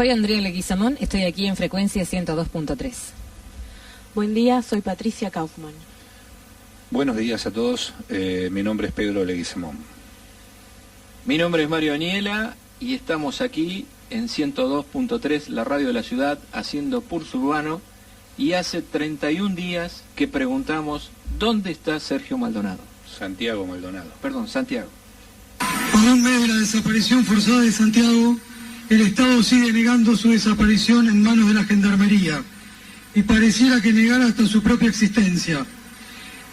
soy Andrea Leguizamón, estoy aquí en frecuencia 102.3. Buen día, soy Patricia Kaufmann. Buenos días a todos, mi nombre es Pedro Leguizamón. Mi nombre es Mario Aniela y estamos aquí en 102.3, la radio de la ciudad, haciendo Pulso Urbano, y hace 31 días que preguntamos ¿dónde está Sergio Maldonado? Santiago Maldonado. Perdón, Santiago. A un mes de la desaparición forzada de Santiago, el Estado sigue negando su desaparición en manos de la Gendarmería y pareciera que negara hasta su propia existencia.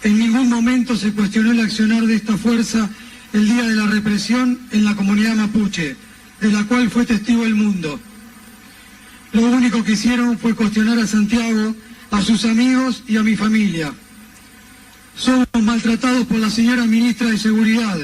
En ningún momento se cuestionó el accionar de esta fuerza el día de la represión en la comunidad mapuche, de la cual fue testigo el mundo. Lo único que hicieron fue cuestionar a Santiago, a sus amigos y a mi familia. Somos maltratados por la señora ministra de Seguridad.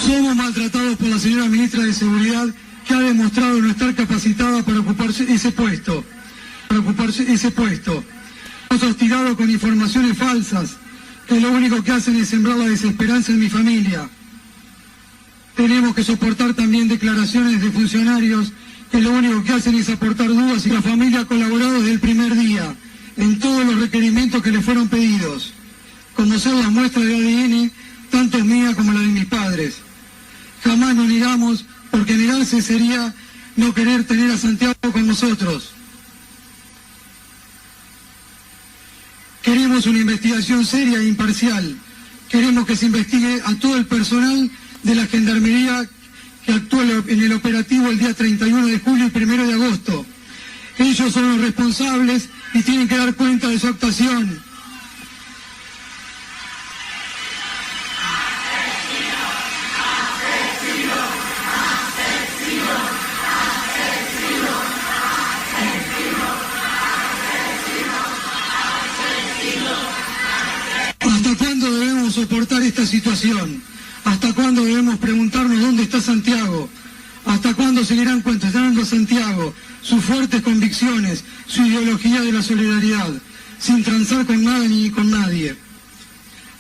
Somos maltratados por la señora ministra de Seguridad, que ha demostrado no estar capacitada para ocuparse ese puesto. Hemos hostigado con informaciones falsas, que lo único que hacen es sembrar la desesperanza en mi familia. Tenemos que soportar también declaraciones de funcionarios que lo único que hacen es aportar dudas, y la familia ha colaborado desde el primer día en todos los requerimientos que le fueron pedidos. Conocer las muestras de ADN, tanto mía como la de mis padres. Jamás nos negamos, porque negarse sería no querer tener a Santiago con nosotros. Queremos una investigación seria e imparcial. Queremos que se investigue a todo el personal de la Gendarmería que actuó en el operativo el día 31 de julio y 1 de agosto. Ellos son los responsables y tienen que dar cuenta de su actuación. ¿Hasta cuándo debemos soportar esta situación? ¿Hasta cuándo debemos preguntarnos dónde está Santiago? ¿Hasta cuándo seguirán cuestionando a Santiago sus fuertes convicciones, su ideología de la solidaridad, sin transar con nada ni con nadie?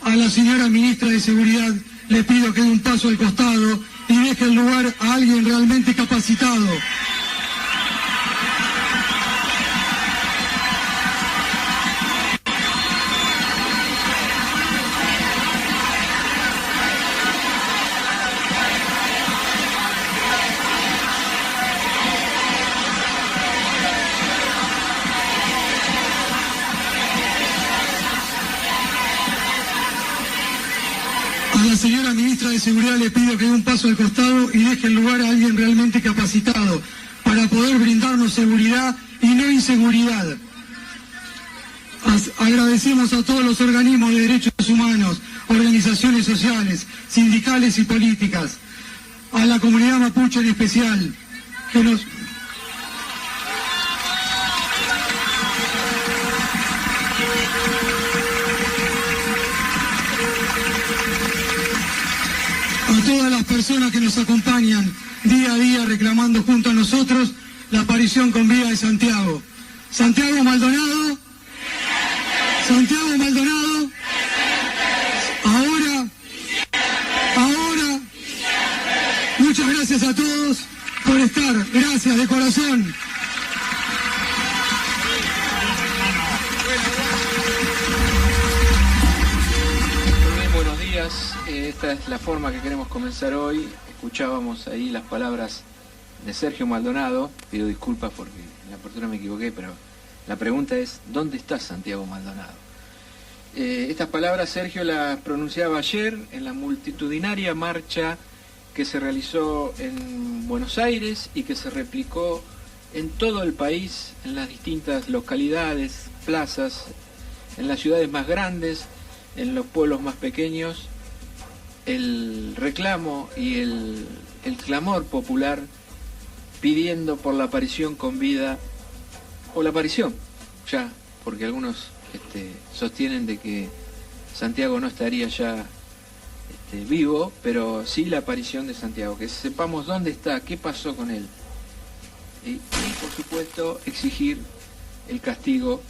A la señora ministra de Seguridad le pido que dé un paso al costado y deje el lugar a alguien realmente capacitado. A la señora ministra de Seguridad le pido que dé un paso al costado y deje el lugar a alguien realmente capacitado para poder brindarnos seguridad y no inseguridad. Agradecemos a todos los organismos de derechos humanos, organizaciones sociales, sindicales y políticas, a la comunidad mapuche en especial, que nos... a todas las personas que nos acompañan día a día reclamando junto a nosotros la aparición con vida de Santiago. Santiago Maldonado. Santiago Maldonado. Ahora. Muchas gracias a todos por estar. Gracias de corazón. Buenos días, esta es la forma que queremos comenzar hoy. Escuchábamos ahí las palabras de Sergio Maldonado. Pido disculpas porque en la apertura me equivoqué, pero La pregunta es, ¿dónde está Santiago Maldonado? Estas palabras Sergio las pronunciaba ayer en la multitudinaria marcha que se realizó en Buenos Aires y que se replicó en todo el país, en las distintas localidades, plazas, en las ciudades más grandes, en los pueblos más pequeños, el reclamo y el clamor popular pidiendo por la aparición con vida, o la aparición, ya, porque algunos sostienen de que Santiago no estaría ya vivo, pero sí la aparición de Santiago, que sepamos dónde está, qué pasó con él. Y por supuesto exigir el castigo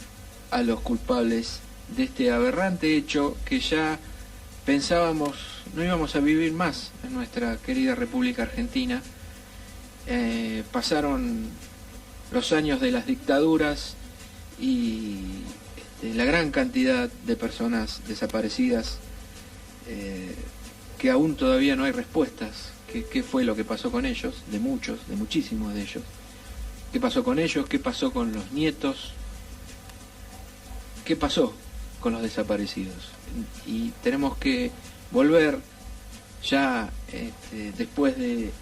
a los culpables de este aberrante hecho que ya pensábamos no íbamos a vivir más en nuestra querida República Argentina. Pasaron los años de las dictaduras y la gran cantidad de personas desaparecidas que aún todavía no hay respuestas. ¿Qué fue lo que pasó con ellos? De muchos, de muchísimos de ellos. ¿Qué pasó con ellos? ¿Qué pasó con los nietos? ¿Qué pasó con los desaparecidos? Y tenemos que volver ya después de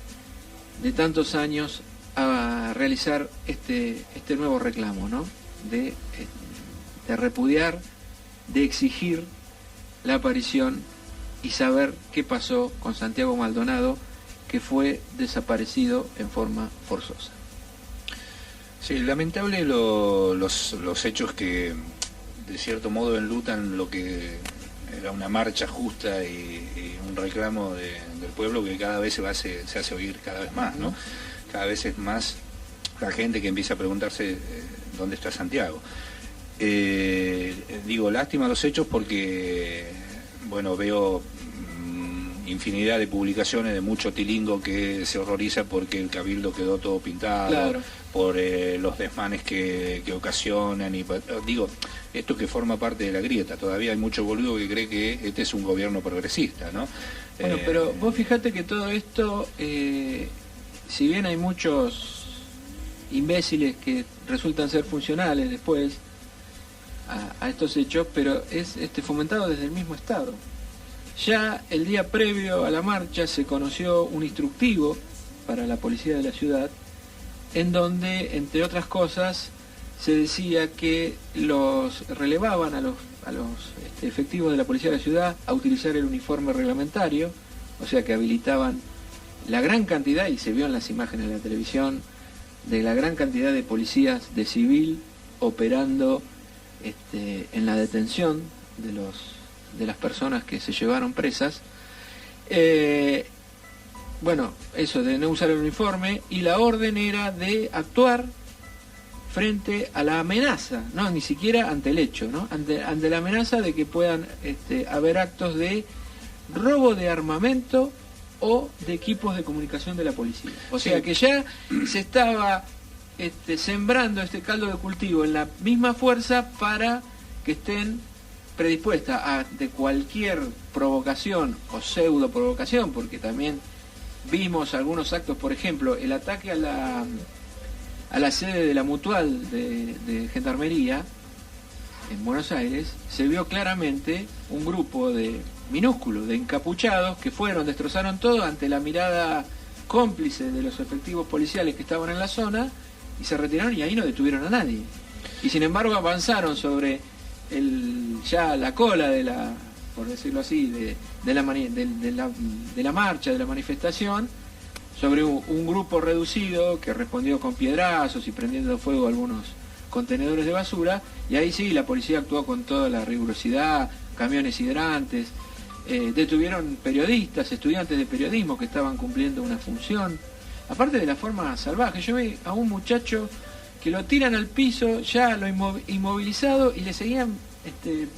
tantos años a realizar este nuevo reclamo, ¿no? De repudiar, de exigir la aparición y saber qué pasó con Santiago Maldonado, que fue desaparecido en forma forzosa. Sí, lamentable los hechos que de cierto modo enlutan lo que era una marcha justa y un reclamo del pueblo que cada vez se hace oír cada vez más, ¿no? Cada vez es más la gente que empieza a preguntarse dónde está Santiago. Digo, lástima los hechos porque, bueno, veo infinidad de publicaciones de mucho tilingo que se horroriza porque el cabildo quedó todo pintado, claro, por los desmanes que ocasionan, y digo, esto que forma parte de la grieta. Todavía hay mucho boludo que cree que este es un gobierno progresista, ¿no? Bueno, pero vos fijate que todo esto, si bien hay muchos imbéciles que resultan ser funcionales después a estos hechos, pero es fomentado desde el mismo Estado. Ya el día previo a la marcha se conoció un instructivo para la policía de la ciudad, en donde, entre otras cosas, se decía que los relevaban a los efectivos de la policía de la ciudad a utilizar el uniforme reglamentario, o sea que habilitaban la gran cantidad, y se vio en las imágenes de la televisión, de la gran cantidad de policías de civil operando en la detención de las personas que se llevaron presas. Bueno, eso de no usar el uniforme, y la orden era de actuar frente a la amenaza, no, ni siquiera ante el hecho, ¿no? Ante la amenaza de que puedan haber actos de robo de armamento o de equipos de comunicación de la policía. O sea que ya se estaba sembrando este caldo de cultivo en la misma fuerza para que estén predispuestas a de cualquier provocación o pseudo provocación, porque también vimos algunos actos, por ejemplo, el ataque a la sede de la Mutual de Gendarmería en Buenos Aires. Se vio claramente un grupo minúsculo de encapuchados que destrozaron todo ante la mirada cómplice de los efectivos policiales que estaban en la zona, y se retiraron, y ahí no detuvieron a nadie. Y sin embargo avanzaron sobre ya la cola de la, por decirlo así, de la marcha, de la manifestación, sobre un grupo reducido que respondió con piedrazos y prendiendo fuego algunos contenedores de basura, y ahí sí la policía actuó con toda la rigurosidad, camiones hidrantes, detuvieron periodistas, estudiantes de periodismo que estaban cumpliendo una función, aparte de la forma salvaje. Yo vi a un muchacho que lo tiran al piso, ya lo inmovilizado, y le seguían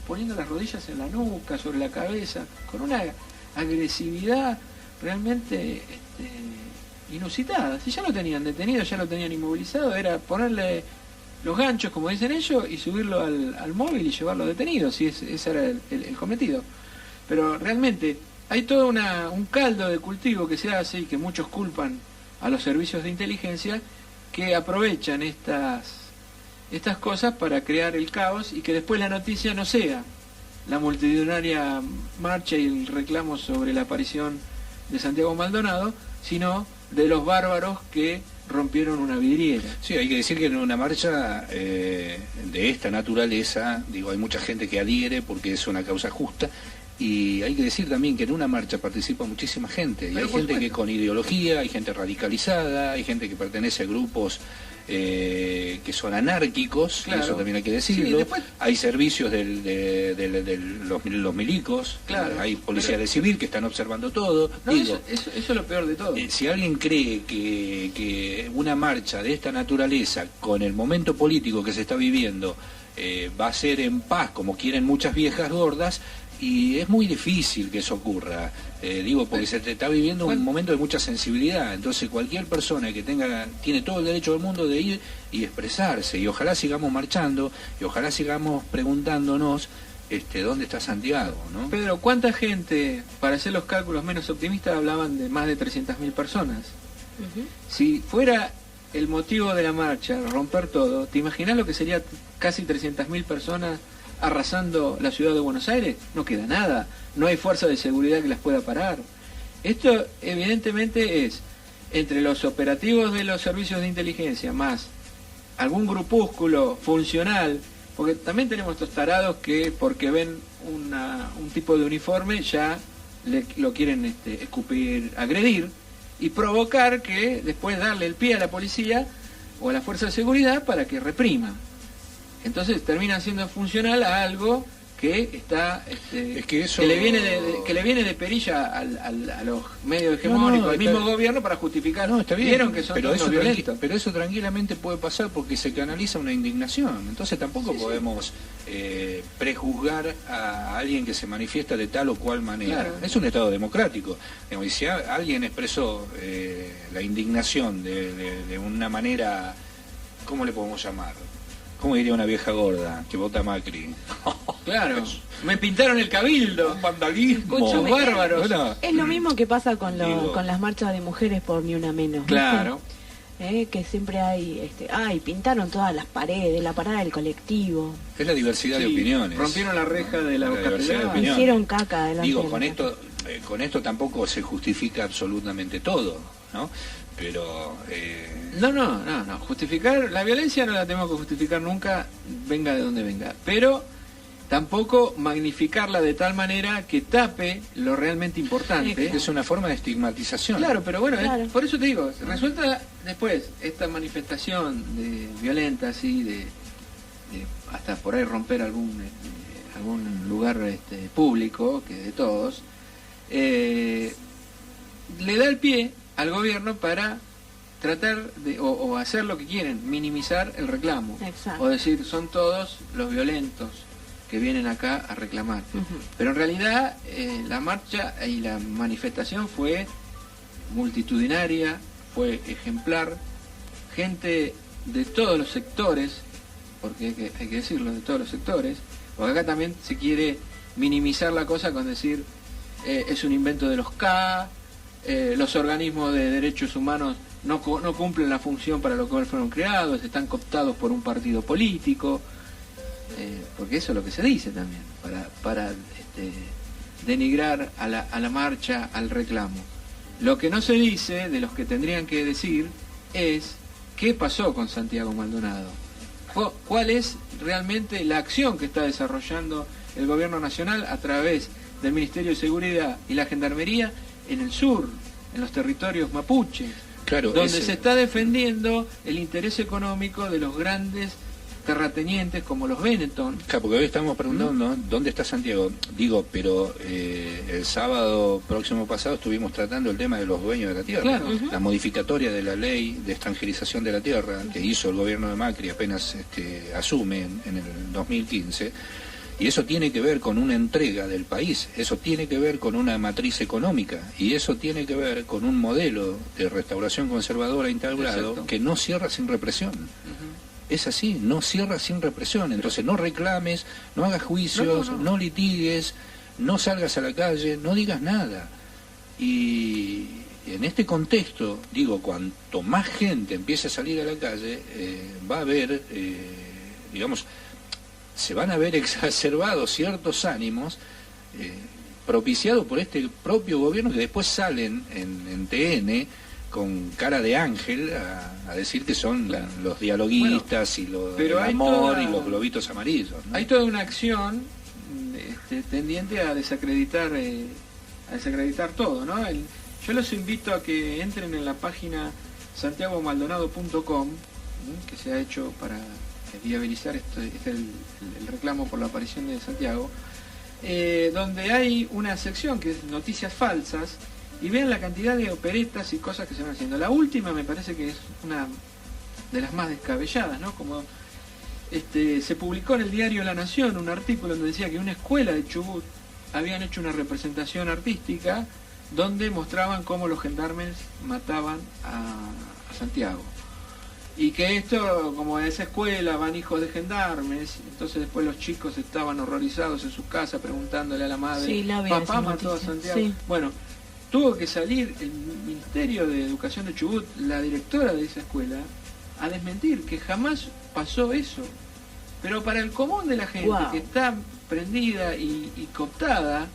poniendo las rodillas en la nuca, sobre la cabeza, con una agresividad realmente inusitada. Si ya lo tenían detenido, ya lo tenían inmovilizado, era ponerle los ganchos, como dicen ellos, y subirlo al móvil y llevarlo detenido, si ese era el cometido. Pero realmente hay todo un caldo de cultivo que se hace, y que muchos culpan a los servicios de inteligencia, que aprovechan estas cosas para crear el caos y que después la noticia no sea la multitudinaria marcha y el reclamo sobre la aparición de Santiago Maldonado, sino de los bárbaros que rompieron una vidriera. Sí, hay que decir que en una marcha de esta naturaleza, digo, hay mucha gente que adhiere porque es una causa justa, y hay que decir también que en una marcha participa muchísima gente, y hay gente que con ideología, hay gente radicalizada, hay gente que pertenece a grupos que son anárquicos, claro. Eso también hay que decirlo. Sí, después... Hay servicios de los milicos, claro, hay policía de civil que están observando todo. No, digo, eso es lo peor de todo. Si alguien cree que una marcha de esta naturaleza, con el momento político que se está viviendo, va a ser en paz, como quieren muchas viejas gordas, y es muy difícil que eso ocurra, digo, porque se está viviendo un momento de mucha sensibilidad, entonces cualquier persona que tiene todo el derecho del mundo de ir y expresarse, y ojalá sigamos marchando, y ojalá sigamos preguntándonos dónde está Santiago, ¿no? Pedro, ¿cuánta gente, para hacer los cálculos menos optimistas, hablaban de más de 300.000 personas? Si fuera el motivo de la marcha romper todo, ¿te imaginas lo que sería casi 300.000 personas arrasando la ciudad de Buenos Aires? No queda nada, no hay fuerza de seguridad que las pueda parar. Esto evidentemente es entre los operativos de los servicios de inteligencia más algún grupúsculo funcional, porque también tenemos estos tarados que porque ven un tipo de uniforme ya lo quieren escupir, agredir y provocar que después darle el pie a la policía o a la fuerza de seguridad para que reprima. Entonces termina siendo funcional a algo que está es que, eso... que le viene de perilla a los medios hegemónicos, al mismo gobierno para justificar. No, está bien. Vieron que son violentos. Pero eso tranquilamente puede pasar porque se canaliza una indignación. Entonces tampoco podemos prejuzgar a alguien que se manifiesta de tal o cual manera. Claro. Es un Estado democrático. Y si alguien expresó la indignación de una manera, ¿cómo le podemos llamar? ¿Cómo diría una vieja gorda que vota Macri? Claro, me pintaron el cabildo. Vandalismo. Muchos bárbaros. Bueno, es lo mismo que pasa con las marchas de mujeres por Ni Una Menos. Claro. Que siempre hay, pintaron todas las paredes, la parada del colectivo. Es la diversidad de opiniones. Rompieron la reja de la catedral. Hicieron caca delante. Digo, con esto tampoco se justifica absolutamente todo, ¿no? Pero... No, justificar, la violencia no la tenemos que justificar nunca, venga de donde venga, pero tampoco magnificarla de tal manera que tape lo realmente importante. Es una forma de estigmatización. Claro, pero bueno, claro. Por eso te digo, resulta después esta manifestación violenta, así, de hasta por ahí romper algún lugar público, que de todos, le da el pie al gobierno para tratar de o hacer lo que quieren, minimizar el reclamo. Exacto. O decir, son todos los violentos que vienen acá a reclamar. Pero en realidad la marcha y la manifestación fue multitudinaria, fue ejemplar, gente de todos los sectores, porque hay que decirlo, de todos los sectores, porque acá también se quiere minimizar la cosa con decir es un invento de los K, los organismos de derechos humanos no cumplen la función para lo cual fueron creados, están cooptados por un partido político, porque eso es lo que se dice también, para denigrar a la marcha, al reclamo. Lo que no se dice, de los que tendrían que decir, es qué pasó con Santiago Maldonado, cuál es realmente la acción que está desarrollando el gobierno nacional a través del Ministerio de Seguridad y la Gendarmería en el sur, en los territorios mapuches, claro, donde se está defendiendo el interés económico de los grandes terratenientes como los Benetton. Claro, porque hoy estamos preguntando dónde está Santiago. Digo, pero el sábado próximo pasado estuvimos tratando el tema de los dueños de la tierra. Claro. La modificatoria de la ley de extranjerización de la tierra que hizo el gobierno de Macri apenas asume en el 2015. Y eso tiene que ver con una entrega del país, eso tiene que ver con una matriz económica, y eso tiene que ver con un modelo de restauración conservadora integrado que no cierra sin represión. Es así, no cierra sin represión. Entonces no reclames, no hagas juicios, no litigues, no salgas a la calle, no digas nada. Y en este contexto, digo, cuanto más gente empiece a salir a la calle, va a haber digamos, se van a ver exacerbados ciertos ánimos propiciados por este propio gobierno, que después salen en TN con cara de ángel a decir que son los dialoguistas, y los del amor y los globitos amarillos, ¿no? Hay toda una acción tendiente a desacreditar todo, ¿no? Yo los invito a que entren en la página santiagomaldonado.com, que se ha hecho para viabilizar el reclamo por la aparición de Santiago, donde hay una sección que es noticias falsas, y vean la cantidad de operetas y cosas que se van haciendo. La última me parece que es una de las más descabelladas, ¿no? Como se publicó en el diario La Nación un artículo donde decía que una escuela de Chubut habían hecho una representación artística donde mostraban cómo los gendarmes mataban a Santiago. Y que esto, como en esa escuela van hijos de gendarmes, entonces después los chicos estaban horrorizados en sus casas preguntándole a la madre, sí, papá mató a Santiago. Sí. Bueno, tuvo que salir el Ministerio de Educación de Chubut, la directora de esa escuela, a desmentir que jamás pasó eso. Pero para el común de la gente, wow, que está prendida y cooptada,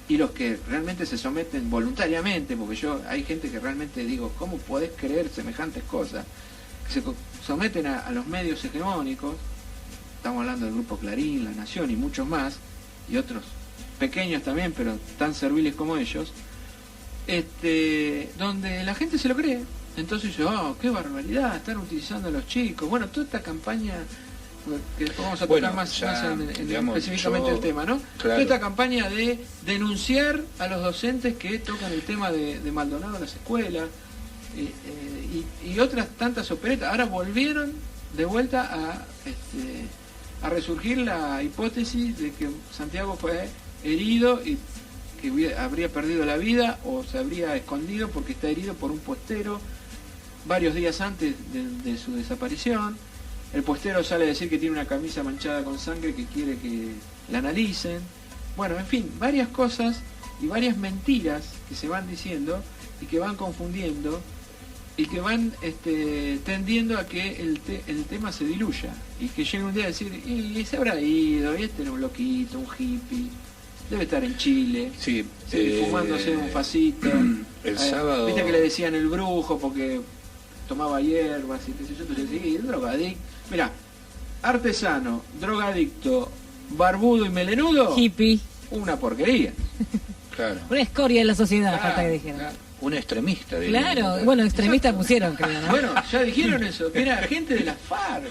y los que realmente se someten voluntariamente, porque hay gente que realmente digo, ¿cómo podés creer semejantes cosas? Que se someten a los medios hegemónicos, estamos hablando del Grupo Clarín, La Nación y muchos más, y otros pequeños también, pero tan serviles como ellos, donde la gente se lo cree. Entonces dice, oh, qué barbaridad, están utilizando a los chicos. Bueno, toda esta campaña, que después vamos a tocar más digamos, específicamente el tema, ¿no? Claro. Toda esta campaña de denunciar a los docentes que tocan el tema de Maldonado en las escuelas, y otras tantas operetas. Ahora volvieron de vuelta a resurgir la hipótesis de que Santiago fue herido y que habría perdido la vida o se habría escondido porque está herido por un puestero varios días antes de su desaparición. El puestero sale a decir que tiene una camisa manchada con sangre, que quiere que la analicen. Bueno, en fin, varias cosas y varias mentiras que se van diciendo y que van confundiendo y que van tendiendo a que el tema se diluya y que llegue un día a decir, y se habrá ido, y era un loquito, un hippie, debe estar en Chile, sí, fumándose un facito. El sábado... Viste que le decían el brujo porque tomaba hierbas y qué sé yo, entonces sí, el drogadicto. Mirá, artesano, drogadicto, barbudo y melenudo, hippie, una porquería. Claro. Una escoria en la sociedad, falta que dijeran. Claro. Un extremista. Claro, bueno, extremista exacto. Pusieron, creo, ¿no? Bueno, ya dijeron eso, que era gente de la FARC.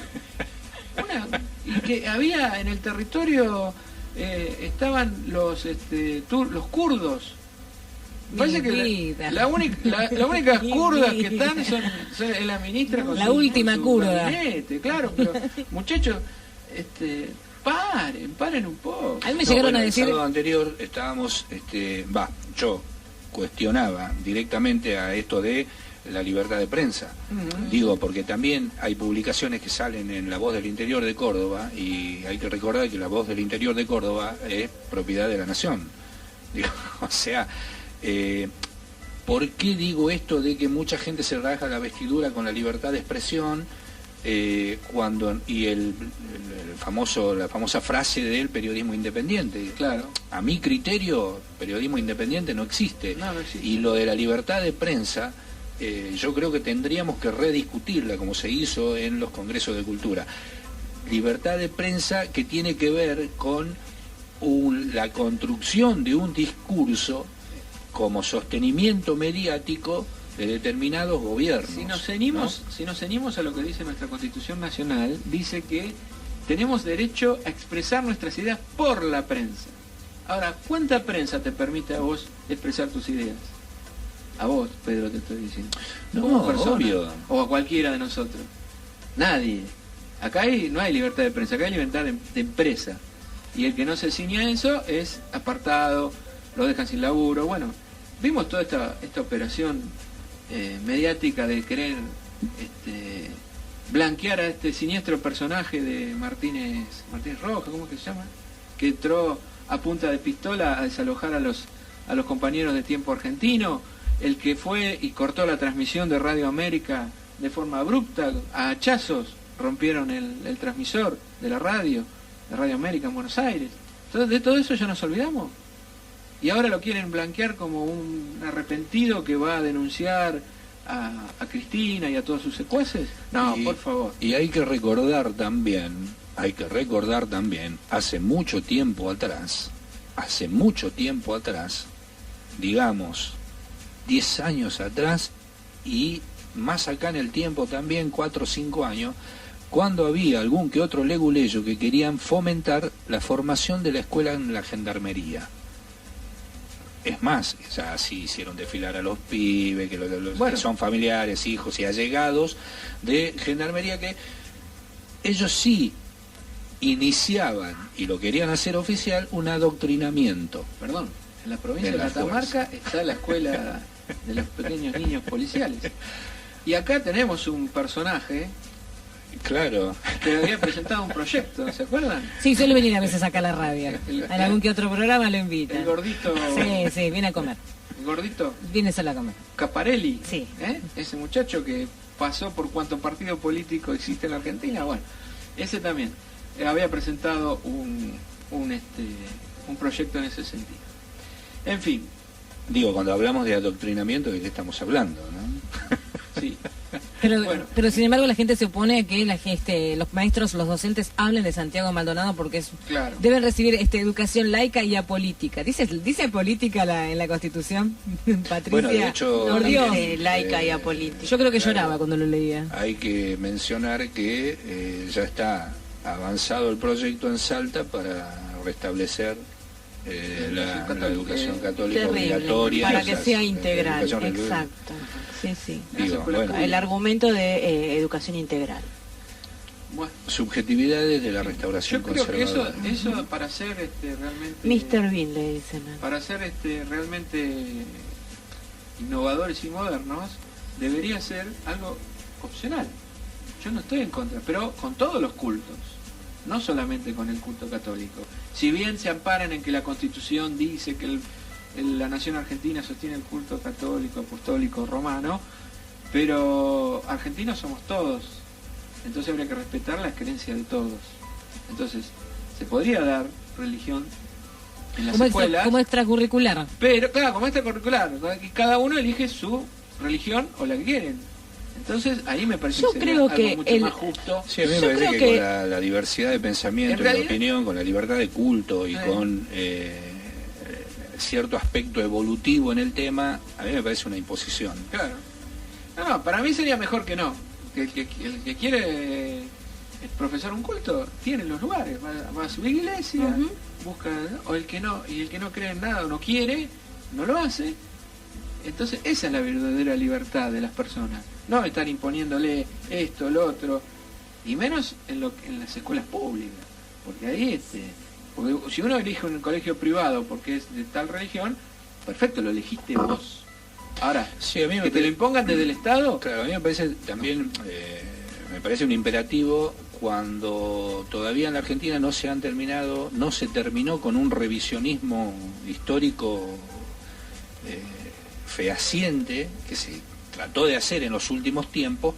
Y que había en el territorio, estaban los kurdos. Me parece que la única kurda que están son la ministra con la última kurda. Claro, pero muchachos, paren un poco. A mí me llegaron a decir... El sábado anterior estábamos, yo cuestionaba directamente a esto de la libertad de prensa. Digo, porque también hay publicaciones que salen en La Voz del Interior de Córdoba, y hay que recordar que La Voz del Interior de Córdoba es propiedad de la Nación. Digo, o sea, ¿por qué digo esto de que mucha gente se rasga la vestidura con la libertad de expresión? La famosa frase del periodismo independiente. Claro. A mi criterio, periodismo independiente no existe. No existe. Y lo de la libertad de prensa, yo creo que tendríamos que rediscutirla, como se hizo en los congresos de cultura. Libertad de prensa que tiene que ver con la construcción de un discurso como sostenimiento mediático de determinados gobiernos. Si nos ceñimos a lo que dice nuestra Constitución Nacional, dice que tenemos derecho a expresar nuestras ideas por la prensa. Ahora, ¿cuánta prensa te permite a vos expresar tus ideas? A vos, Pedro, te estoy diciendo. No, como persona, obvio. O a cualquiera de nosotros. Nadie. Acá no hay libertad de prensa, acá hay libertad de empresa. Y el que no se ciña a eso es apartado, lo dejan sin laburo. Bueno, vimos toda esta operación mediática de querer blanquear a este siniestro personaje de Martínez Roja, ¿cómo que se llama? Que entró a punta de pistola a desalojar a los compañeros de Tiempo Argentino, el que fue y cortó la transmisión de Radio América de forma abrupta, a hachazos, rompieron el transmisor de Radio América en Buenos Aires. Entonces, de todo eso ya nos olvidamos. Y ahora lo quieren blanquear como un arrepentido que va a denunciar a Cristina y a todos sus secuaces. No, por favor. Y hay que recordar también, hace mucho tiempo atrás, digamos, 10 años atrás, y más acá en el tiempo también, 4 o 5 años, cuando había algún que otro leguleyo que querían fomentar la formación de la escuela en la gendarmería. Es más, ya así hicieron desfilar a los pibes, que son familiares, hijos y allegados de gendarmería, que ellos sí iniciaban, y lo querían hacer oficial, un adoctrinamiento. Perdón, en la provincia de Catamarca está la escuela de los pequeños niños policiales. Y acá tenemos un personaje... Claro. Que había presentado un proyecto, ¿se acuerdan? Sí, suele venir a veces acá a la radio. En algún que otro programa lo invita. El gordito... Sí, viene a comer. El gordito... Viene solo a comer. Caparelli. Sí. Ese muchacho que pasó por cuánto partido político existe en la Argentina, bueno, ese también había presentado un proyecto en ese sentido. En fin. Digo, cuando hablamos de adoctrinamiento, ¿de qué estamos hablando, no? Sí. Pero sin embargo la gente se opone a que los maestros, los docentes hablen de Santiago Maldonado porque deben recibir educación laica y apolítica. ¿Dice política en la Constitución, Patricia? Bueno, de hecho, laica y apolítica. Yo creo que lloraba cuando lo leía. Hay que mencionar que ya está avanzado el proyecto en Salta para restablecer la educación católica obligatoria. Para que sea integral, exacto. Sí. El argumento de educación integral. Bueno, subjetividades de la restauración conservadora. Yo creo que eso para ser realmente... Mr. Bean le dicen. Para ser realmente innovadores y modernos, debería ser algo opcional. Yo no estoy en contra, pero con todos los cultos, no solamente con el culto católico. Si bien se amparan en que la Constitución dice que la nación argentina sostiene el culto católico, apostólico, romano, pero argentinos somos todos, entonces habría que respetar las creencias de todos. Entonces, se podría dar religión en las escuelas como extracurricular. Pero, claro, como extracurricular, cada uno elige su religión o la que quieren. Entonces, ahí me parece que sería algo mucho más justo. Sí, a mí me parece que con la diversidad de pensamiento y de opinión, con la libertad de culto y con cierto aspecto evolutivo en el tema, a mí me parece una imposición. Claro. No, para mí sería mejor que no. El que quiere profesar un culto tiene los lugares, va a su iglesia, busca, o el que no cree en nada o no quiere, no lo hace. Entonces esa es la verdadera libertad de las personas, no estar imponiéndole esto, lo otro, y menos en las escuelas públicas, porque ahí porque si uno elige un colegio privado porque es de tal religión, perfecto, lo elegiste vos. Ahora, sí, a mí que te lo impongan desde el Estado. Claro, a mí me parece también, me parece un imperativo cuando todavía en la Argentina no se terminó con un revisionismo histórico fehaciente que se trató de hacer en los últimos tiempos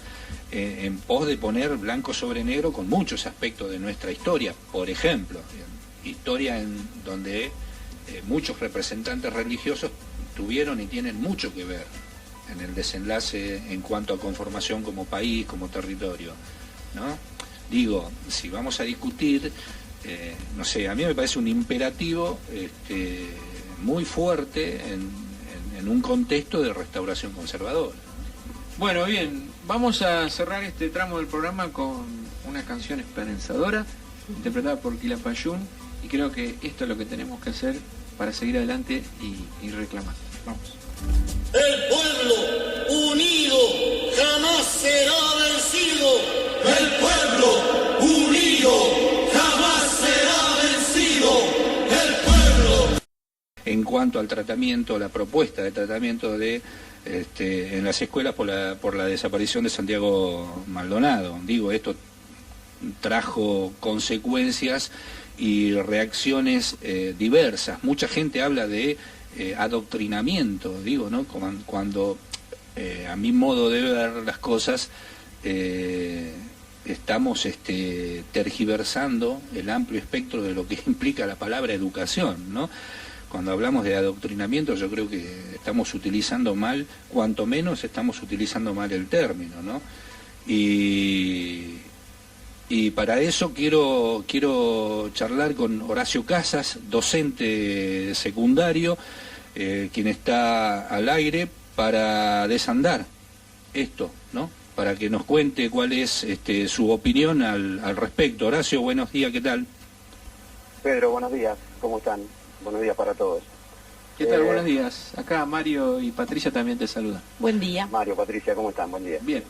en pos de poner blanco sobre negro con muchos aspectos de nuestra historia. Por ejemplo, historia en donde muchos representantes religiosos tuvieron y tienen mucho que ver en el desenlace en cuanto a conformación como país, como territorio, ¿no? Digo, si vamos a discutir, no sé, a mí me parece un imperativo muy fuerte en un contexto de restauración conservadora. Bueno, bien, vamos a cerrar este tramo del programa con una canción esperanzadora, interpretada por Quilapayún, y creo que esto es lo que tenemos que hacer para seguir adelante y reclamar. Vamos. El pueblo unido jamás será vencido. El pueblo unido jamás será vencido. El pueblo. En cuanto al tratamiento, la propuesta de tratamiento en las escuelas por la desaparición de Santiago Maldonado, digo, esto trajo consecuencias y reacciones diversas. Mucha gente habla de adoctrinamiento, digo, ¿no? Cuando a mi modo de ver las cosas, estamos tergiversando el amplio espectro de lo que implica la palabra educación, ¿no? Cuando hablamos de adoctrinamiento, yo creo que estamos utilizando mal, cuanto menos estamos utilizando mal el término, ¿no? Y para eso quiero charlar con Horacio Casas, docente secundario, quien está al aire para desandar esto, ¿no? Para que nos cuente cuál es su opinión al respecto. Horacio, buenos días, ¿qué tal? Pedro, buenos días, ¿cómo están? Buenos días para todos. ¿Qué tal? Buenos días. Acá Mario y Patricia también te saludan. Buen día. Mario, Patricia, ¿cómo están? Buen día. Bien.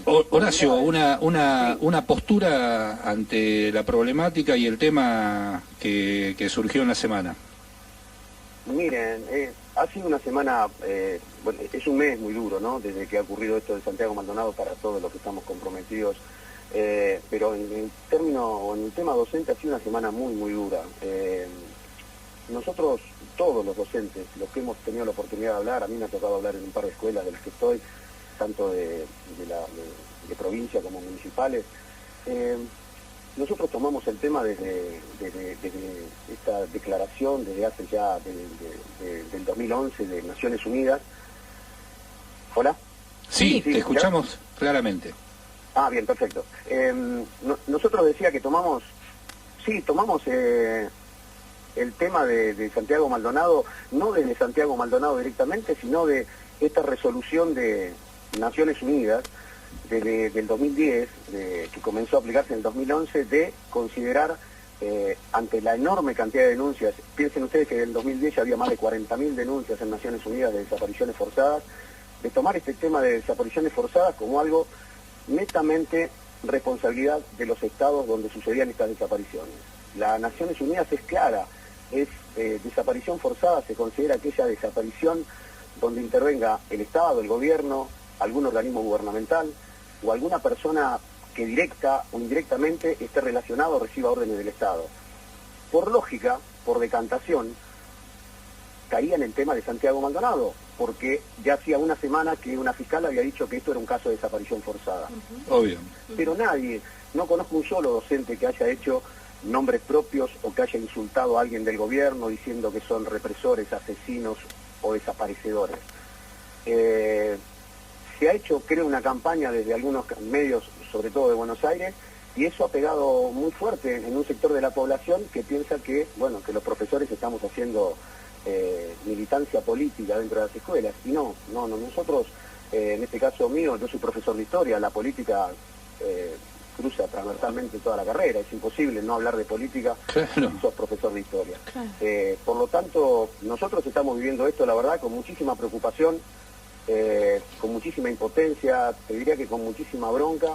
Horacio, una postura ante la problemática y el tema que surgió en la semana. Miren, ha sido una semana, bueno, es un mes muy duro, ¿no? Desde que ha ocurrido esto de Santiago Maldonado para todos los que estamos comprometidos, pero en el tema docente ha sido una semana muy, muy dura. Nosotros, todos los docentes, los que hemos tenido la oportunidad de hablar, a mí me ha tocado hablar en un par de escuelas de las que estoy, tanto de provincia como municipales, nosotros tomamos el tema desde esta declaración, desde hace ya del 2011 de Naciones Unidas. ¿Hola? Sí, te escuchamos claramente. Ah, bien, perfecto. Nosotros decía que tomamos el tema de Santiago Maldonado, no desde Santiago Maldonado directamente, sino de esta resolución de Naciones Unidas del 2010, que comenzó a aplicarse en el 2011, de considerar, ante la enorme cantidad de denuncias, piensen ustedes que en el 2010 ya había más de 40.000 denuncias en Naciones Unidas de desapariciones forzadas, de tomar este tema de desapariciones forzadas como algo netamente responsabilidad de los estados donde sucedían estas desapariciones. La Naciones Unidas es clara, desaparición forzada se considera aquella desaparición donde intervenga el Estado, el gobierno, algún organismo gubernamental o alguna persona que directa o indirectamente esté relacionado o reciba órdenes del Estado. Por lógica, por decantación, caía en el tema de Santiago Maldonado, porque ya hacía una semana que una fiscal había dicho que esto era un caso de desaparición forzada. Obvio. Pero nadie, no conozco un solo docente que haya hecho nombres propios o que haya insultado a alguien del gobierno diciendo que son represores, asesinos o desaparecedores. Se ha hecho, creo, una campaña desde algunos medios, sobre todo de Buenos Aires, y eso ha pegado muy fuerte en un sector de la población que piensa que, bueno, que los profesores estamos haciendo militancia política dentro de las escuelas. Y no, nosotros, en este caso mío, yo soy profesor de historia, la política cruza transversalmente toda la carrera, es imposible no hablar de política si sos profesor de historia. Claro. Por lo tanto, nosotros estamos viviendo esto, la verdad, con muchísima preocupación, con muchísima impotencia, te diría que con muchísima bronca,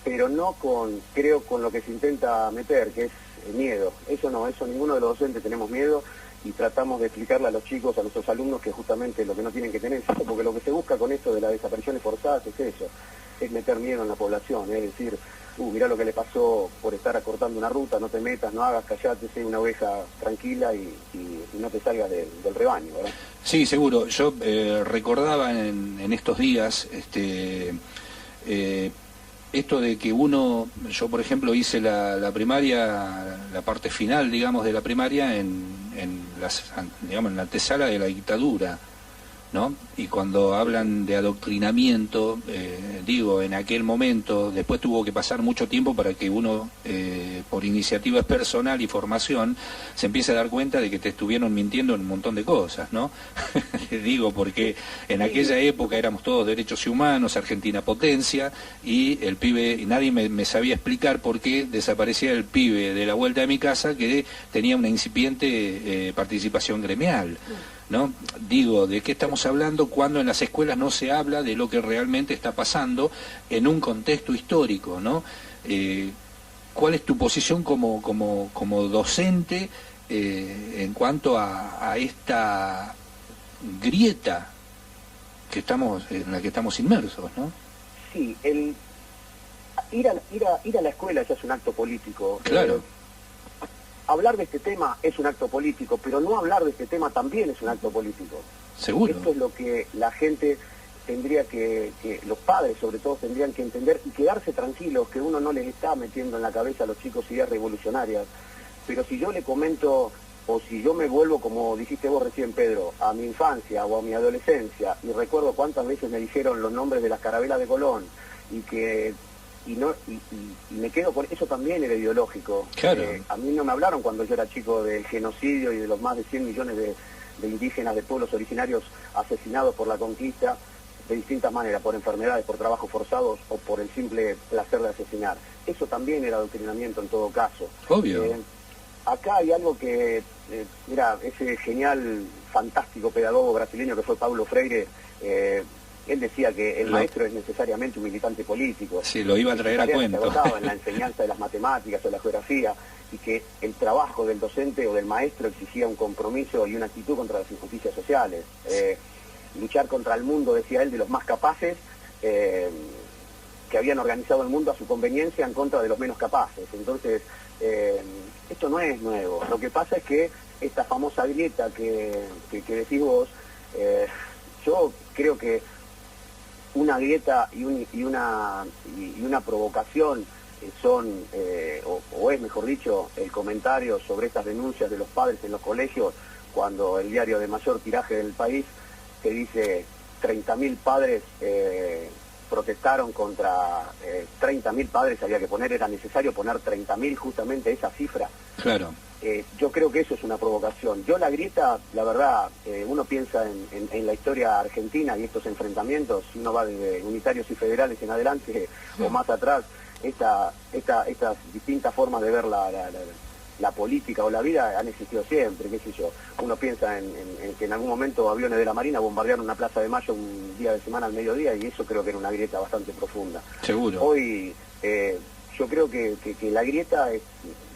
pero no creo con lo que se intenta meter, que es miedo. Eso ninguno de los docentes tenemos miedo y tratamos de explicarle a los chicos, a nuestros alumnos, que justamente lo que no tienen que tener es eso, porque lo que se busca con esto de las desapariciones forzadas es eso, es meter miedo en la población, es decir, mirá lo que le pasó por estar acortando una ruta, no te metas, no hagas, callate, sé una oveja tranquila y no te salgas del rebaño, ¿verdad? Sí, seguro. Yo recordaba en estos días esto de que yo por ejemplo hice la primaria, la parte final, digamos, de la primaria en la antesala de la dictadura, ¿no? Y cuando hablan de adoctrinamiento, en aquel momento, después tuvo que pasar mucho tiempo para que uno, por iniciativa personal y formación, se empiece a dar cuenta de que te estuvieron mintiendo en un montón de cosas, ¿no? Porque en aquella época éramos todos derechos humanos, Argentina potencia, y el pibe, y nadie me sabía explicar por qué desaparecía el pibe de la vuelta de mi casa que tenía una incipiente participación gremial, ¿no? ¿De qué estamos hablando cuando en las escuelas no se habla de lo que realmente está pasando en un contexto histórico, ¿no? ¿Cuál es tu posición como docente en cuanto a esta grieta en la que estamos inmersos, ¿no? Sí, ir a la escuela ya es un acto político. Claro. Hablar de este tema es un acto político, pero no hablar de este tema también es un acto político. Seguro. Esto es lo que la gente tendría que los padres sobre todo tendrían que entender y quedarse tranquilos que uno no les está metiendo en la cabeza a los chicos ideas revolucionarias. Pero si yo le comento, o si yo me vuelvo, como dijiste vos recién, Pedro, a mi infancia o a mi adolescencia, y recuerdo cuántas veces me dijeron los nombres de las carabelas de Colón, y me quedo con eso, también era ideológico. Claro. A mí no me hablaron cuando yo era chico del genocidio y de los más de 100 millones de indígenas de pueblos originarios asesinados por la conquista de distintas maneras, por enfermedades, por trabajos forzados o por el simple placer de asesinar. Eso también era adoctrinamiento en todo caso. Obvio. Acá hay algo que, mira, ese genial, fantástico pedagogo brasileño que fue Paulo Freire, él decía que el maestro es necesariamente un militante político. Sí, lo iba a traer a cuento. Se agotaba en la enseñanza de las matemáticas o la geografía, y que el trabajo del docente o del maestro exigía un compromiso y una actitud contra las injusticias sociales. Luchar contra el mundo, decía él, de los más capaces, que habían organizado el mundo a su conveniencia en contra de los menos capaces. Entonces, esto no es nuevo. Lo que pasa es que esta famosa grieta que decís vos, yo creo que una grieta y una provocación son, o es mejor dicho, el comentario sobre estas denuncias de los padres en los colegios, cuando el diario de mayor tiraje del país que dice 30.000 padres protestaron contra 30.000 padres, había que poner, era necesario poner 30.000, justamente esa cifra. Claro. Yo creo que eso es una provocación. Yo la grieta, la verdad, uno piensa en la historia argentina y estos enfrentamientos, si uno va desde unitarios y federales en adelante o más atrás, estas distintas formas de ver la política o la vida han existido siempre, qué sé yo. Uno piensa en que en algún momento aviones de la Marina bombardearon una Plaza de Mayo un día de semana al mediodía, y eso creo que era una grieta bastante profunda. Seguro. Hoy yo creo que la grieta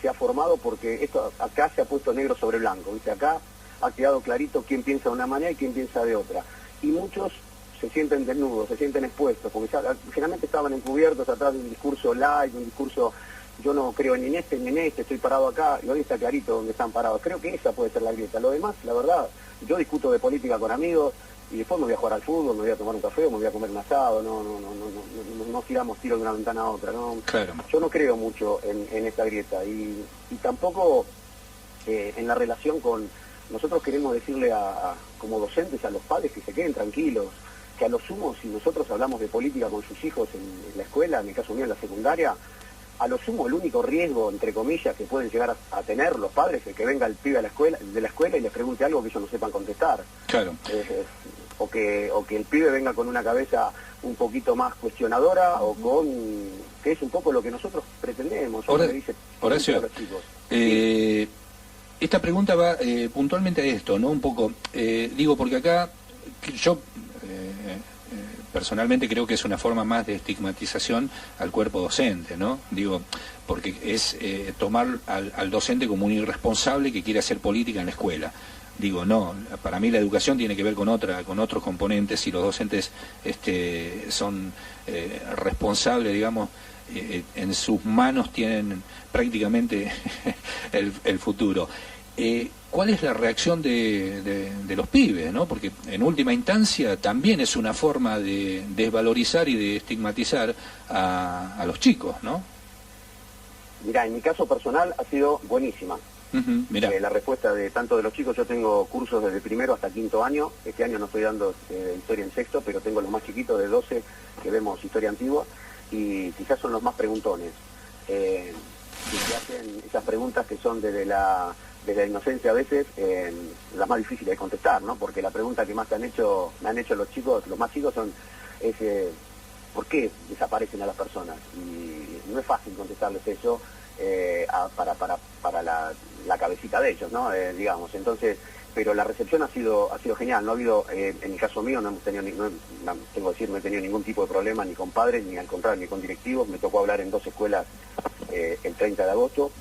se ha formado porque esto acá se ha puesto negro sobre blanco, ¿viste? Acá ha quedado clarito quién piensa de una manera y quién piensa de otra. Y muchos se sienten desnudos, se sienten expuestos, porque finalmente estaban encubiertos atrás de un discurso light, un discurso, yo no creo ni en este ni en este, estoy parado acá, y hoy está clarito donde están parados. Creo que esa puede ser la grieta. Lo demás, la verdad, yo discuto de política con amigos, y después me voy a jugar al fútbol, me voy a tomar un café, o me voy a comer un asado, no tiramos tiros de una ventana a otra, ¿no? Claro. Yo no creo mucho en esta grieta, y tampoco en la relación con... Nosotros queremos decirle como docentes a los padres que se queden tranquilos, que a lo sumo, si nosotros hablamos de política con sus hijos en la escuela, en el caso mío en la secundaria, a lo sumo el único riesgo, entre comillas, que pueden llegar a tener los padres es que venga el pibe de la escuela y les pregunte algo que ellos no sepan contestar. Claro. O que el pibe venga con una cabeza un poquito más cuestionadora, o que es un poco lo que nosotros pretendemos. Horacio, esta pregunta va puntualmente a esto, ¿no? Un poco, digo, porque acá yo personalmente creo que es una forma más de estigmatización al cuerpo docente, ¿no? Digo, porque es tomar al docente como un irresponsable que quiere hacer política en la escuela. Digo, no, para mí la educación tiene que ver con otros componentes, y los docentes son responsables, digamos, en sus manos tienen prácticamente el futuro. ¿Cuál es la reacción de los pibes, ¿no? Porque en última instancia también es una forma de desvalorizar y de estigmatizar a los chicos, ¿no? Mirá, en mi caso personal ha sido buenísima. Mirá. La respuesta de tanto de los chicos, yo tengo cursos desde primero hasta quinto año. Este año no estoy dando historia en sexto, pero tengo los más chiquitos de 12 que vemos historia antigua, y quizás son los más preguntones, que se hacen esas preguntas que son desde la inocencia a veces, las más difíciles de contestar, ¿no? Porque la pregunta que más me han hecho los chicos, los más chicos, es ¿por qué desaparecen a las personas? Y no es fácil contestarles eso para la cabecita de ellos, ¿no? Digamos, entonces, pero la recepción ha sido genial. No ha habido, en el caso mío, no he tenido ningún tipo de problema ni con padres, ni al contrario, ni con directivos. Me tocó hablar en 2 escuelas el 30 de agosto,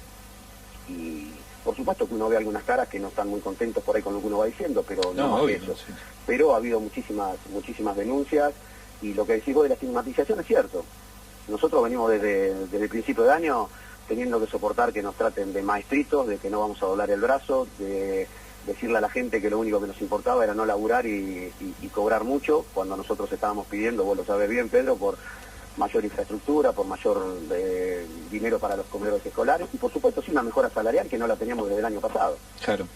y por supuesto que uno ve algunas caras que no están muy contentos por ahí con lo que uno va diciendo, pero no más que eso. Sí. Pero ha habido muchísimas denuncias, y lo que decís vos de la estigmatización es cierto. Nosotros venimos desde el principio de año teniendo que soportar que nos traten de maestritos, de que no vamos a doblar el brazo, de decirle a la gente que lo único que nos importaba era no laburar y cobrar mucho, cuando nosotros estábamos pidiendo, vos lo sabés bien, Pedro, por mayor infraestructura, por mayor dinero para los comedores escolares y por supuesto sí una mejora salarial que no la teníamos desde el año pasado. Claro.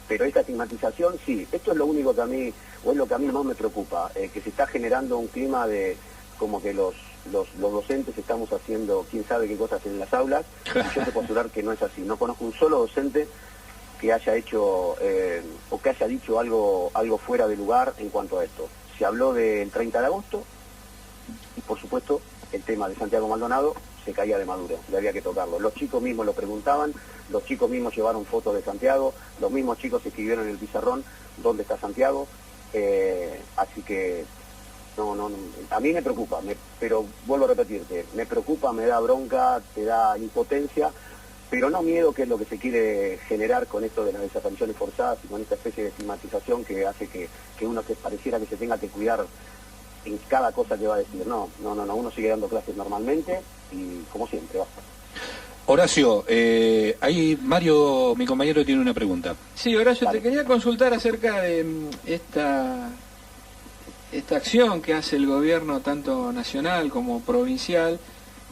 Pero esta estigmatización sí, esto es lo único que a mí, o es lo que a mí más me preocupa, que se está generando un clima de como que los docentes estamos haciendo quién sabe qué cosas en las aulas, y yo te puedo asegurar que no es así. No conozco un solo docente que haya hecho o que haya dicho algo fuera de lugar en cuanto a esto. Se habló del 30 de agosto y por supuesto el tema de Santiago Maldonado se caía de maduro, y había que tocarlo. Los chicos mismos lo preguntaban, los chicos mismos llevaron fotos de Santiago, los mismos chicos escribieron en el pizarrón dónde está Santiago, así que no, a mí me preocupa, pero vuelvo a repetirte, me preocupa, me da bronca, te da impotencia, pero no miedo, que es lo que se quiere generar con esto de las desapariciones forzadas y con esta especie de estigmatización que hace que uno se pareciera que se tenga que cuidar en cada cosa que va a decir. No, uno sigue dando clases normalmente y como siempre, basta. Horacio, ahí Mario, mi compañero, tiene una pregunta. Sí, Horacio, te quería consultar acerca de esta acción que hace el gobierno, tanto nacional como provincial.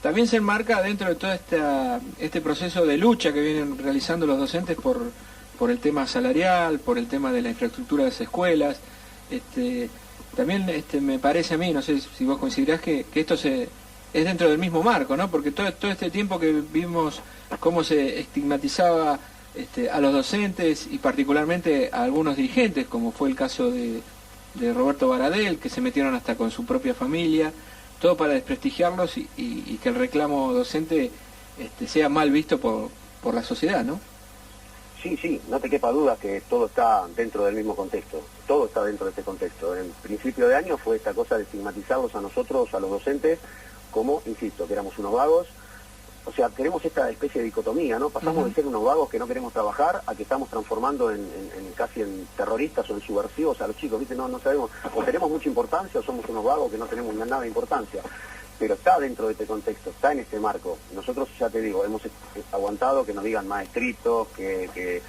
También se enmarca dentro de todo este proceso de lucha que vienen realizando los docentes por el tema salarial, por el tema de la infraestructura de las escuelas. También me parece a mí, no sé si vos considerás que esto es dentro del mismo marco, ¿no? Porque todo este tiempo que vimos cómo se estigmatizaba a los docentes y particularmente a algunos dirigentes, como fue el caso de Roberto Baradel, que se metieron hasta con su propia familia, todo para desprestigiarlos y que el reclamo docente sea mal visto por la sociedad, ¿no? Sí, no te quepa duda que todo está dentro del mismo contexto, todo está dentro de este contexto. En principio de año fue esta cosa de estigmatizarlos a nosotros, a los docentes, como, insisto, que éramos unos vagos. O sea, tenemos esta especie de dicotomía, ¿no? Pasamos de ser unos vagos que no queremos trabajar a que estamos transformando casi en terroristas o en subversivos a los chicos, ¿viste? No sabemos, o tenemos mucha importancia o somos unos vagos que no tenemos nada de importancia. Pero está dentro de este contexto, está en este marco. Nosotros, ya te digo, hemos aguantado que nos digan maestritos, que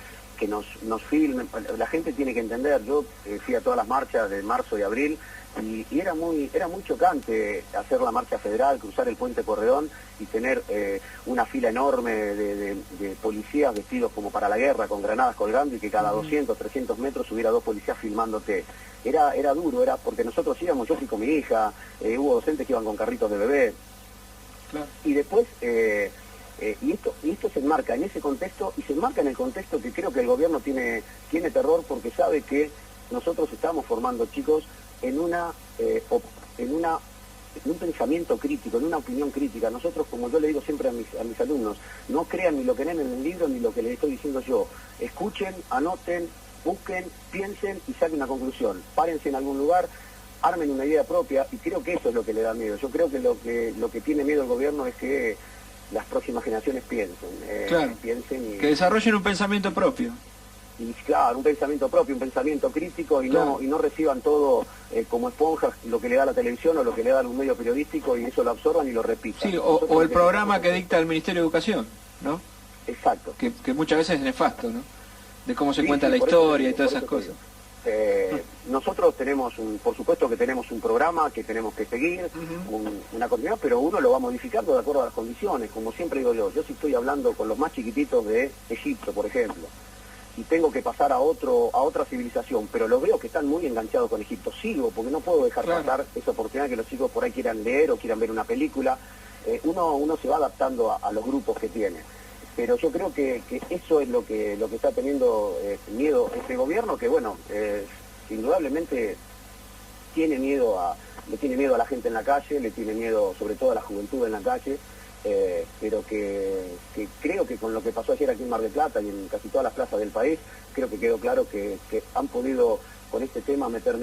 nos filmen. La gente tiene que entender. Yo fui a todas las marchas de marzo y abril y era muy chocante hacer la marcha federal, cruzar el puente Corredón y tener una fila enorme de policías vestidos como para la guerra, con granadas colgando, y que cada 200, 300 metros hubiera 2 policías filmándote. Era duro, era porque nosotros íbamos, yo fui con mi hija, hubo docentes que iban con carritos de bebé. Claro. Y después, y esto se enmarca en ese contexto, y se enmarca en el contexto que creo que el gobierno tiene terror, porque sabe que nosotros estamos formando chicos en un pensamiento crítico, en una opinión crítica. Nosotros, como yo le digo siempre a mis alumnos, no crean ni lo que leen en el libro ni lo que les estoy diciendo yo. Escuchen, anoten, busquen, piensen y saquen una conclusión. Párense en algún lugar, armen una idea propia, y creo que eso es lo que le da miedo. Yo creo que lo que tiene miedo el gobierno es que las próximas generaciones piensen. Claro, piensen que desarrollen un pensamiento propio. Y claro, un pensamiento propio, un pensamiento crítico, y claro, no reciban todo como esponjas, lo que le da la televisión o lo que le da un medio periodístico, y eso lo absorban y lo repitan. Sí, o el programa que dicta el Ministerio de Educación, ¿no? Exacto. Que muchas veces es nefasto, ¿no? De cómo se cuenta la historia y todas esas cosas. Nosotros tenemos, por supuesto que tenemos un programa que tenemos que seguir, una continuidad, pero uno lo va modificando de acuerdo a las condiciones. Como siempre digo yo si estoy hablando con los más chiquititos de Egipto, por ejemplo, y tengo que pasar a otra civilización, pero los veo que están muy enganchados con Egipto, sigo, porque no puedo dejar pasar esa oportunidad que los chicos por ahí quieran leer o quieran ver una película. Uno se va adaptando a los grupos que tiene. Pero yo creo que eso es lo que está teniendo miedo este gobierno, que bueno, indudablemente le tiene miedo a la gente en la calle, le tiene miedo sobre todo a la juventud en la calle, pero que creo que con lo que pasó ayer aquí en Mar del Plata y en casi todas las plazas del país, creo que quedó claro que han podido con este tema meter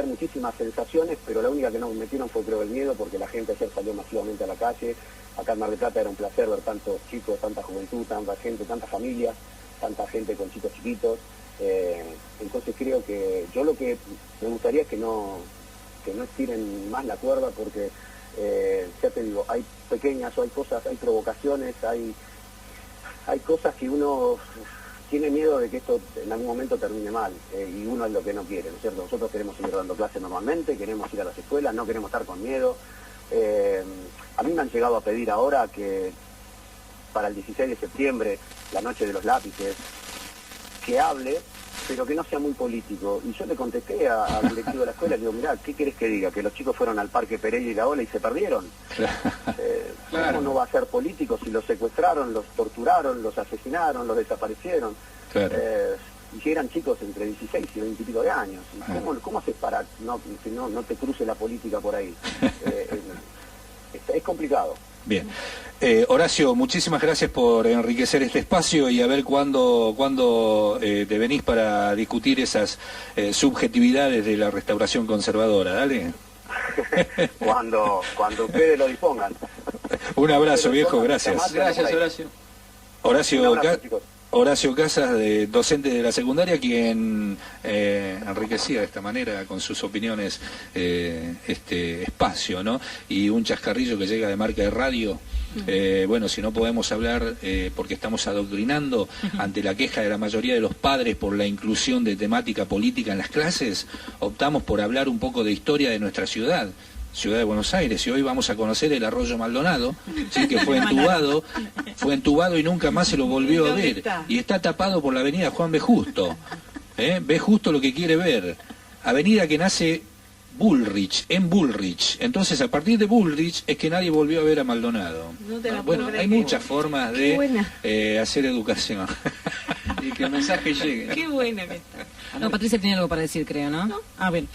muchísimas sensaciones, pero la única que no metieron fue, creo, el miedo, porque la gente ayer salió masivamente a la calle. Acá en Mar del Plata era un placer ver tantos chicos, tanta juventud, tanta gente, tantas familias, tanta gente con chicos chiquitos. Entonces creo que yo lo que me gustaría es que no estiren más la cuerda, porque ya te digo, hay pequeñas, o hay cosas, hay provocaciones, hay cosas que uno tiene miedo de que esto en algún momento termine mal, y uno es lo que no quiere, ¿no es cierto? Nosotros queremos seguir dando clases normalmente, queremos ir a las escuelas, no queremos estar con miedo. A mí me han llegado a pedir ahora que para el 16 de septiembre, la noche de los lápices, que hable, pero que no sea muy político. Y yo le contesté al directivo de la escuela, le digo, mirá, ¿qué querés que diga? ¿Que los chicos fueron al Parque Pereira y La Ola y se perdieron? Claro. ¿Cómo no va a ser político si los secuestraron, los torturaron, los asesinaron, los desaparecieron? Claro. Y si eran chicos entre 16 y 20 y pico de años. ¿Cómo haces para que no te cruce la política por ahí? Es complicado. Bien. Horacio, muchísimas gracias por enriquecer este espacio y a ver cuándo te venís para discutir esas subjetividades de la restauración conservadora. Dale. cuando ustedes lo dispongan. Un abrazo, viejo, gracias. Gracias, Horacio. Horacio Casas, docente de la secundaria, quien enriquecía de esta manera con sus opiniones este espacio, ¿no? Y un chascarrillo que llega de Marca de Radio. Bueno, si no podemos hablar porque estamos adoctrinando ante la queja de la mayoría de los padres por la inclusión de temática política en las clases, optamos por hablar un poco de historia de nuestra ciudad de Buenos Aires, y hoy vamos a conocer el Arroyo Maldonado, ¿sí? Que fue entubado y nunca más se lo volvió a ver, y está tapado por la avenida Juan B. Justo, ve justo lo que quiere ver, avenida que nace en Bullrich, entonces a partir de Bullrich es que nadie volvió a ver a Maldonado. Bueno, hay muchas formas de hacer educación. Y que el mensaje llegue. Qué buena que está. No, Patricia tiene algo para decir, creo, ¿no? Ah, bien.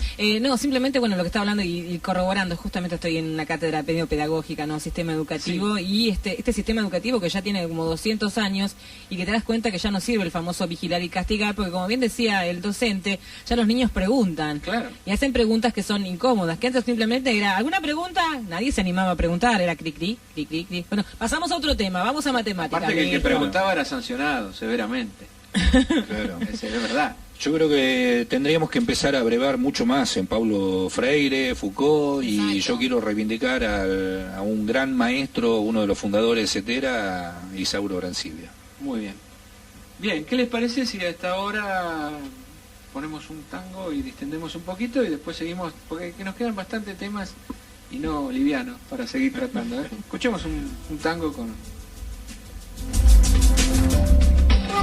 No, simplemente, bueno, lo que está hablando y corroborando, justamente estoy en una cátedra pedagógica, ¿no? Sistema educativo, sí. Y este sistema educativo que ya tiene como 200 años y que te das cuenta que ya no sirve el famoso vigilar y castigar, porque como bien decía el docente, ya los niños preguntan. Claro. Y hacen preguntas que son incómodas, que antes simplemente era, ¿alguna pregunta? Nadie se animaba a preguntar, era cri, cri, cri, cri, cri. Bueno, pasamos a otro tema, vamos a matemáticas. Aparte que el que preguntaba era sancionado severamente. Claro. Es verdad. Yo creo que tendríamos que empezar a brevar mucho más en Paulo Freire, Foucault, y exacto. Yo quiero reivindicar a un gran maestro, uno de los fundadores de CETERA, Isauro Brancilia. Muy bien. Bien, ¿qué les parece si a esta hora ponemos un tango y distendemos un poquito y después seguimos, porque nos quedan bastantes temas y no livianos para seguir tratando, ¿eh? Escuchemos un tango con